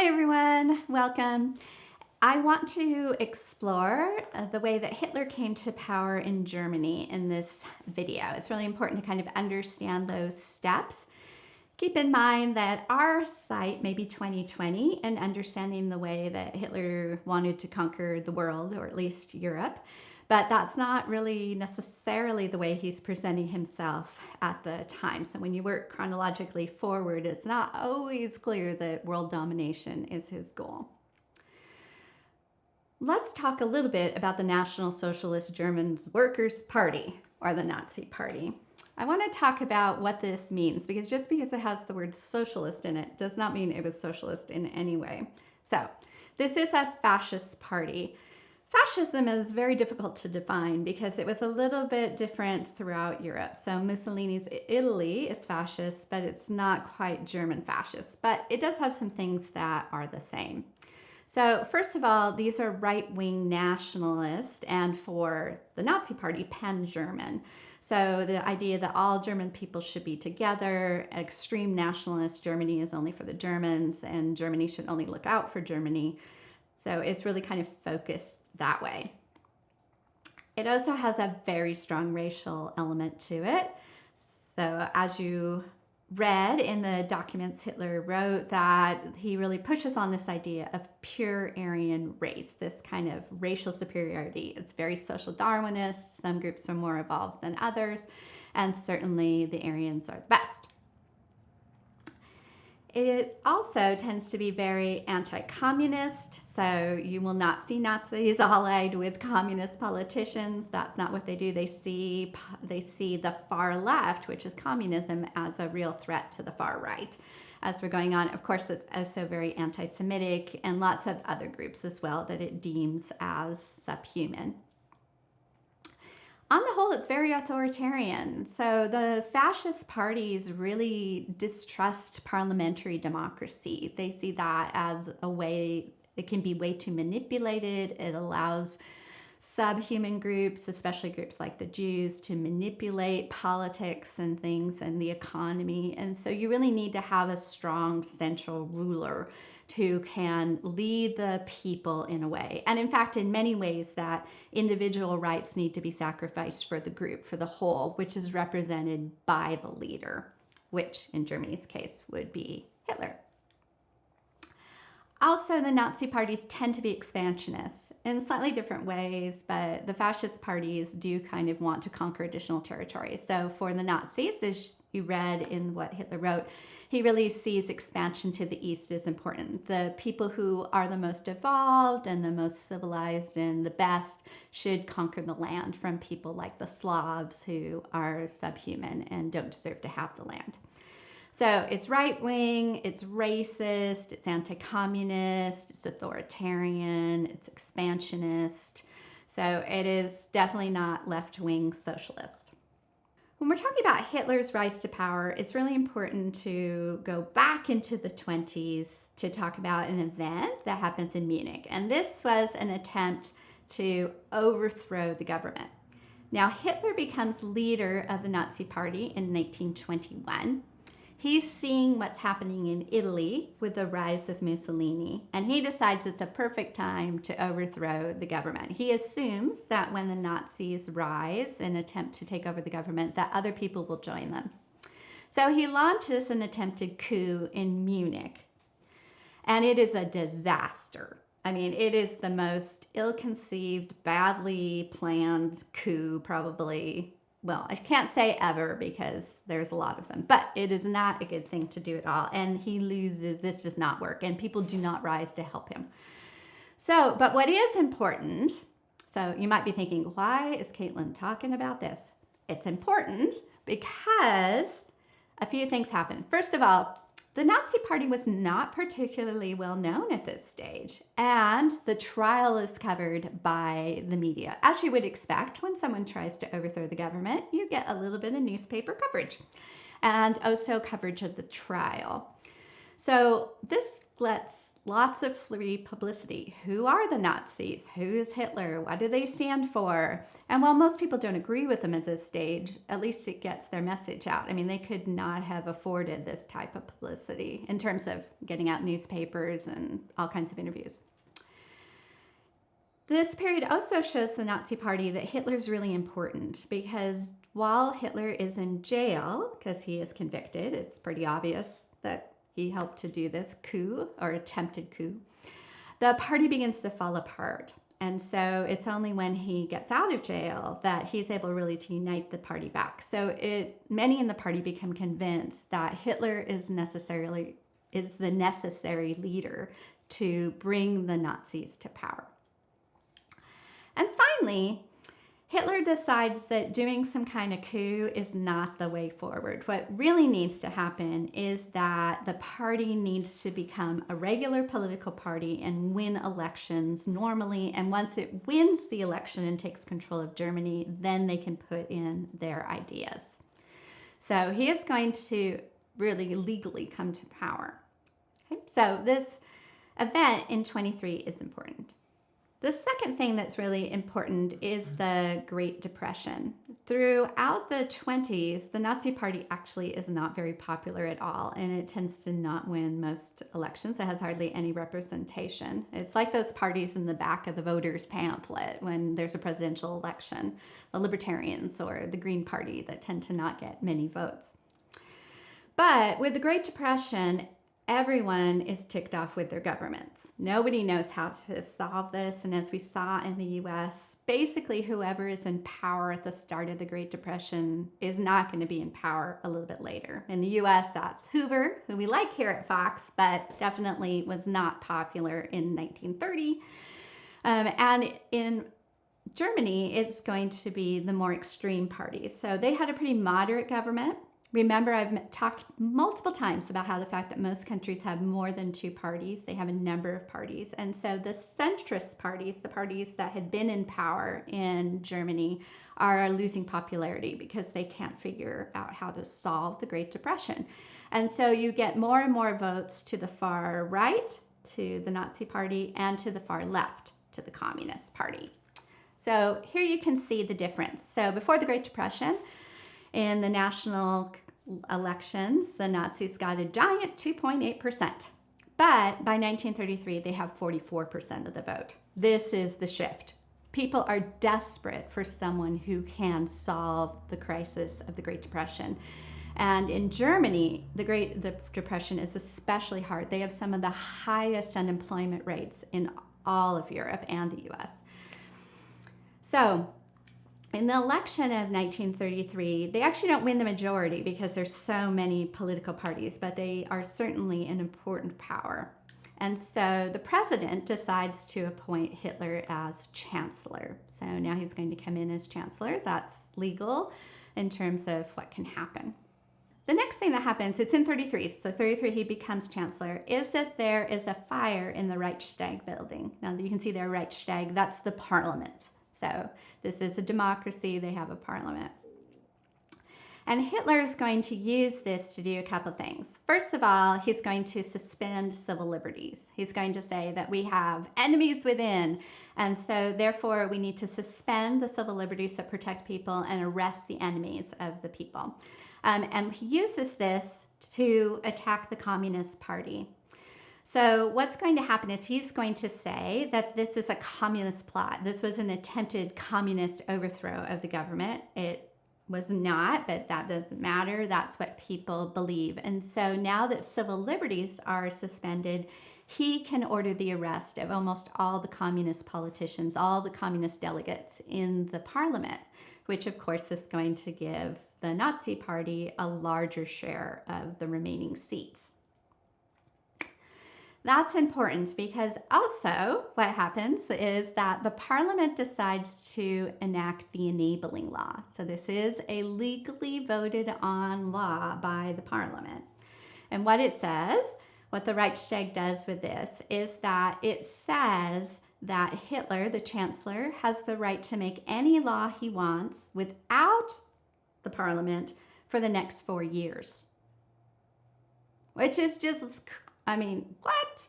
Hi everyone, welcome. I want to explore the way that Hitler came to power in Germany in this video. It's really important to kind of understand those steps. Keep in mind that our sight may be 2020 and understanding the way that Hitler wanted to conquer the world, or at least Europe. But that's not really necessarily the way he's presenting himself at the time. So when you work chronologically forward, it's not always clear that world domination is his goal. Let's talk a little bit about the National Socialist German Workers' Party, or the Nazi Party. I want to talk about what this means, because just because it has the word socialist in it does not mean it was socialist in any way. So this is a fascist party. Fascism is very difficult to define because it was a little bit different throughout Europe. So Mussolini's Italy is fascist, but it's not quite German fascist. But it does have some things that are the same. So first of all, these are right-wing nationalists, and for the Nazi Party, pan-German. So the idea that all German people should be together, extreme nationalist, Germany is only for the Germans, and Germany should only look out for Germany. So it's really kind of focused that way. It also has a very strong racial element to it. So as you read in the documents Hitler wrote, that he really pushes on this idea of pure Aryan race, this kind of racial superiority. It's very social Darwinist. Some groups are more evolved than others, and certainly the Aryans are the best. It also tends to be very anti-communist, so you will not see Nazis allied with communist politicians. That's not what they do. They see the far left, which is communism, as a real threat to the far right. As we're going on, of course, it's also very anti-Semitic, and lots of other groups as well that it deems as subhuman. On the whole, it's very authoritarian. So the fascist parties really distrust parliamentary democracy. They see that as a way, it can be way too manipulated. It allows subhuman groups, especially groups like the Jews, to manipulate politics and things and the economy. And so you really need to have a strong central ruler who can lead the people in a way. And in fact, in many ways, that individual rights need to be sacrificed for the group, for the whole, which is represented by the leader, which in Germany's case would be Hitler. Also, the Nazi parties tend to be expansionists in slightly different ways, but the fascist parties do kind of want to conquer additional territories. So for the Nazis, as you read in what Hitler wrote, he really sees expansion to the east as important. The people who are the most evolved and the most civilized and the best should conquer the land from people like the Slavs, who are subhuman and don't deserve to have the land. So it's right-wing, it's racist, it's anti-communist, it's authoritarian, it's expansionist. So it is definitely not left-wing socialist. When we're talking about Hitler's rise to power, it's really important to go back into the 20s to talk about an event that happens in Munich. And this was an attempt to overthrow the government. Now, Hitler becomes leader of the Nazi Party in 1921. He's seeing what's happening in Italy with the rise of Mussolini, and he decides it's a perfect time to overthrow the government. He assumes that when the Nazis rise and attempt to take over the government, that other people will join them. So he launches an attempted coup in Munich, and it is a disaster. I mean, it is the most ill-conceived, badly planned coup probably. Well, I can't say ever because there's a lot of them, but it is not a good thing to do at all. And he loses, this does not work, and people do not rise to help him. So, but what is important, so you might be thinking, why is Caitlin talking about this? It's important because a few things happen. First of all, the Nazi Party was not particularly well known at this stage, and the trial is covered by the media. As you would expect, when someone tries to overthrow the government, you get a little bit of newspaper coverage, and also coverage of the trial. So this lets lots of free publicity. Who are the Nazis? Who is Hitler? What do they stand for? And while most people don't agree with them at this stage, at least it gets their message out. I mean, they could not have afforded this type of publicity in terms of getting out newspapers and all kinds of interviews. This period also shows the Nazi Party that Hitler's really important, because while Hitler is in jail, because he is convicted, it's pretty obvious that he helped to do this coup or attempted coup, the party begins to fall apart. And so it's only when he gets out of jail that he's able really to unite the party back. So many in the party become convinced that Hitler is the necessary leader to bring the Nazis to power. And finally, Hitler decides that doing some kind of coup is not the way forward. What really needs to happen is that the party needs to become a regular political party and win elections normally. And once it wins the election and takes control of Germany, then they can put in their ideas. So he is going to really legally come to power. Okay? So this event in 23 is important. The second thing that's really important is the Great Depression. Throughout the 20s, the Nazi Party actually is not very popular at all, and it tends to not win most elections. It has hardly any representation. It's like those parties in the back of the voters' pamphlet when there's a presidential election, the Libertarians or the Green Party that tend to not get many votes. But with the Great Depression, everyone is ticked off with their governments. Nobody knows how to solve this. And as we saw in the US, basically whoever is in power at the start of the Great Depression is not going to be in power a little bit later. In the US, that's Hoover, who we like here at Fox, but definitely was not popular in 1930. And in Germany, it's going to be the more extreme parties. So they had a pretty moderate government. Remember, I've talked multiple times about how the fact that most countries have more than two parties, they have a number of parties. And so the centrist parties, the parties that had been in power in Germany, are losing popularity because they can't figure out how to solve the Great Depression. And so you get more and more votes to the far right, to the Nazi Party, and to the far left, to the Communist Party. So here you can see the difference. So before the Great Depression, in the national elections, the Nazis got a giant 2.8%. But by 1933, they have 44% of the vote. This is the shift. People are desperate for someone who can solve the crisis of the Great Depression. And in Germany, the Depression is especially hard. They have some of the highest unemployment rates in all of Europe and the US. So in the election of 1933, they actually don't win the majority because there's so many political parties, but they are certainly an important power. And so the president decides to appoint Hitler as chancellor. So now he's going to come in as chancellor. That's legal in terms of what can happen. The next thing that happens, it's in 33, so 33 he becomes chancellor, is that there is a fire in the Reichstag building. Now you can see there, Reichstag, that's the parliament. So this is a democracy, they have a parliament. And Hitler is going to use this to do a couple things. First of all, he's going to suspend civil liberties. He's going to say that we have enemies within, and so therefore we need to suspend the civil liberties that protect people and arrest the enemies of the people. And he uses this to attack the Communist Party. So what's going to happen is he's going to say that this is a communist plot. This was an attempted communist overthrow of the government. It was not, but that doesn't matter. That's what people believe. And so now that civil liberties are suspended, he can order the arrest of almost all the communist politicians, all the communist delegates in the parliament, which of course is going to give the Nazi Party a larger share of the remaining seats. That's important because also what happens is that the parliament decides to enact the enabling law. So this is a legally voted on law by the parliament. And what it says, what the Reichstag does with this, is that it says that Hitler, the chancellor, has the right to make any law he wants without the parliament for the next 4 years. Which is just, I mean, what?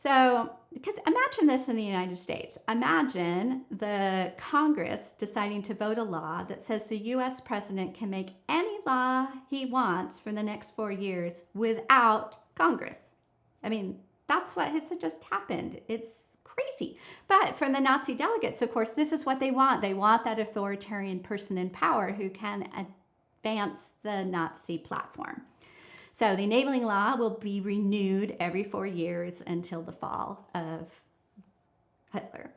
So, because imagine this in the United States. Imagine the Congress deciding to vote a law that says the US president can make any law he wants for the next 4 years without Congress. I mean, that's what has just happened. It's crazy. But for the Nazi delegates, of course, this is what they want. They want that authoritarian person in power who can advance the Nazi platform. So the enabling law will be renewed every 4 years until the fall of Hitler.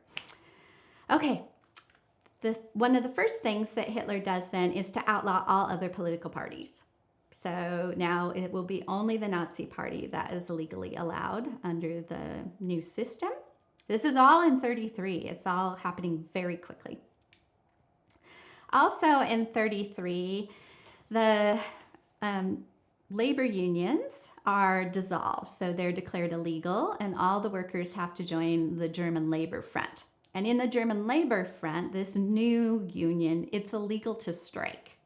Okay, one of the first things that Hitler does then is to outlaw all other political parties. So now it will be only the Nazi Party that is legally allowed under the new system. This is all in 1933. It's all happening very quickly. Also in 1933, the labor unions are dissolved. So they're declared illegal, and all the workers have to join the German Labor Front. And in the German Labor Front, this new union, it's illegal to strike.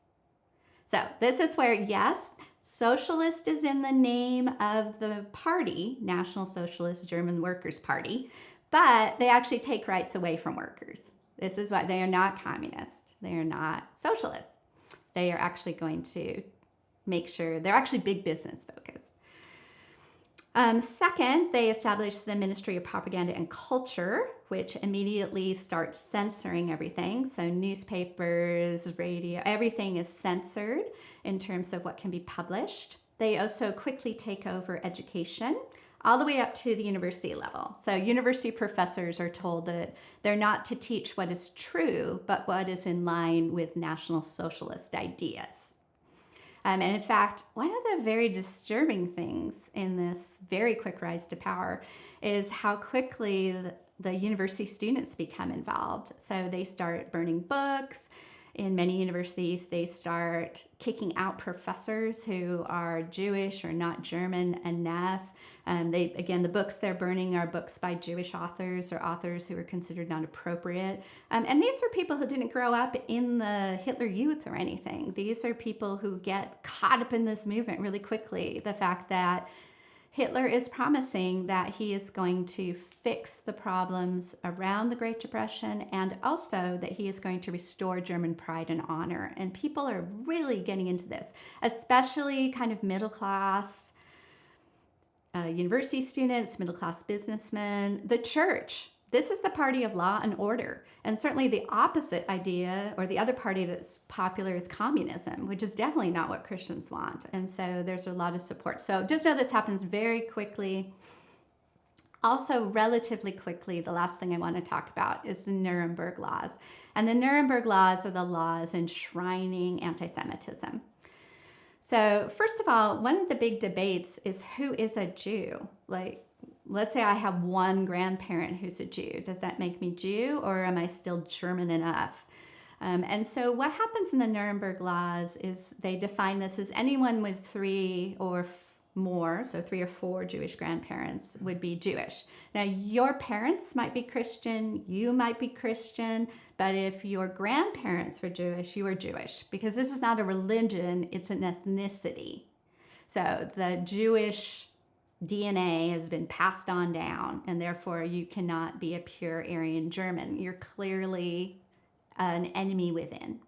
So this is where, yes, socialist is in the name of the party, National Socialist German Workers' Party, but they actually take rights away from workers. This is why they are not communist. They are not socialist. They are actually going to make sure they're actually big business focused. Second, they established the Ministry of Propaganda and Culture, which immediately starts censoring everything. So newspapers, radio, everything is censored in terms of what can be published. They also quickly take over education, all the way up to the university level. So university professors are told that they're not to teach what is true, but what is in line with National Socialist ideas. And in fact, one of the very disturbing things in this very quick rise to power is how quickly the university students become involved. So they start burning books. In many universities, they start kicking out professors who are Jewish or not German enough. The books they're burning are books by Jewish authors or authors who are considered not appropriate. And these are people who didn't grow up in the Hitler Youth or anything. These are people who get caught up in this movement really quickly. The fact that Hitler is promising that he is going to fix the problems around the Great Depression, and also that he is going to restore German pride and honor. And people are really getting into this, especially kind of middle class university students, middle class businessmen, the church. This is the party of law and order. And certainly the opposite idea, or the other party that's popular, is communism, which is definitely not what Christians want. And so there's a lot of support. So just know this happens very quickly. Also, relatively quickly, the last thing I want to talk about is the Nuremberg laws. And the Nuremberg laws are the laws enshrining anti-Semitism. So first of all, one of the big debates is who is a Jew? Like, let's say I have one grandparent who's a Jew. Does that make me Jew, or am I still German enough? And so what happens in the Nuremberg laws is they define this as anyone with 3 or more, so 3 or 4 Jewish grandparents would be Jewish. Now, your parents might be Christian, you might be Christian, but if your grandparents were Jewish, you are Jewish, because this is not a religion, it's an ethnicity. So the Jewish DNA has been passed on down, and therefore you cannot be a pure Aryan German. You're clearly an enemy within.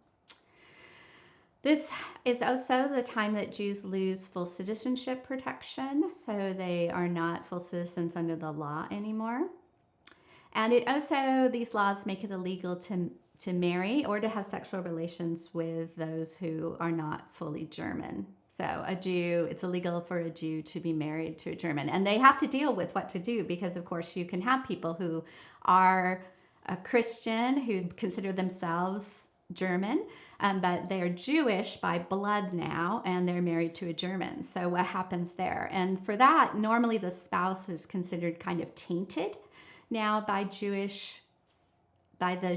This is also the time that Jews lose full citizenship protection, so they are not full citizens under the law anymore. And it also, these laws make it illegal to marry or to have sexual relations with those who are not fully German. So a Jew, it's illegal for a Jew to be married to a German. And they have to deal with what to do because, of course, you can have people who are a Christian who consider themselves German, but they're Jewish by blood now, and they're married to a German. So what happens there? And for that, normally the spouse is considered kind of tainted now by the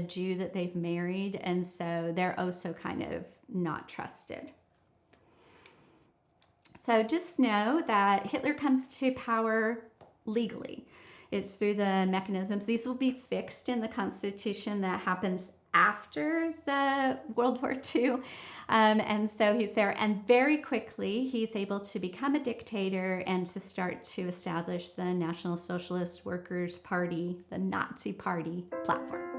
Jew that they've married, and so they're also kind of not trusted. So just know that Hitler comes to power legally. It's through the mechanisms. These will be fixed in the Constitution that happens after the World War II. And so he's there, and very quickly he's able to become a dictator and to start to establish the National Socialist Workers' Party, the Nazi Party platform.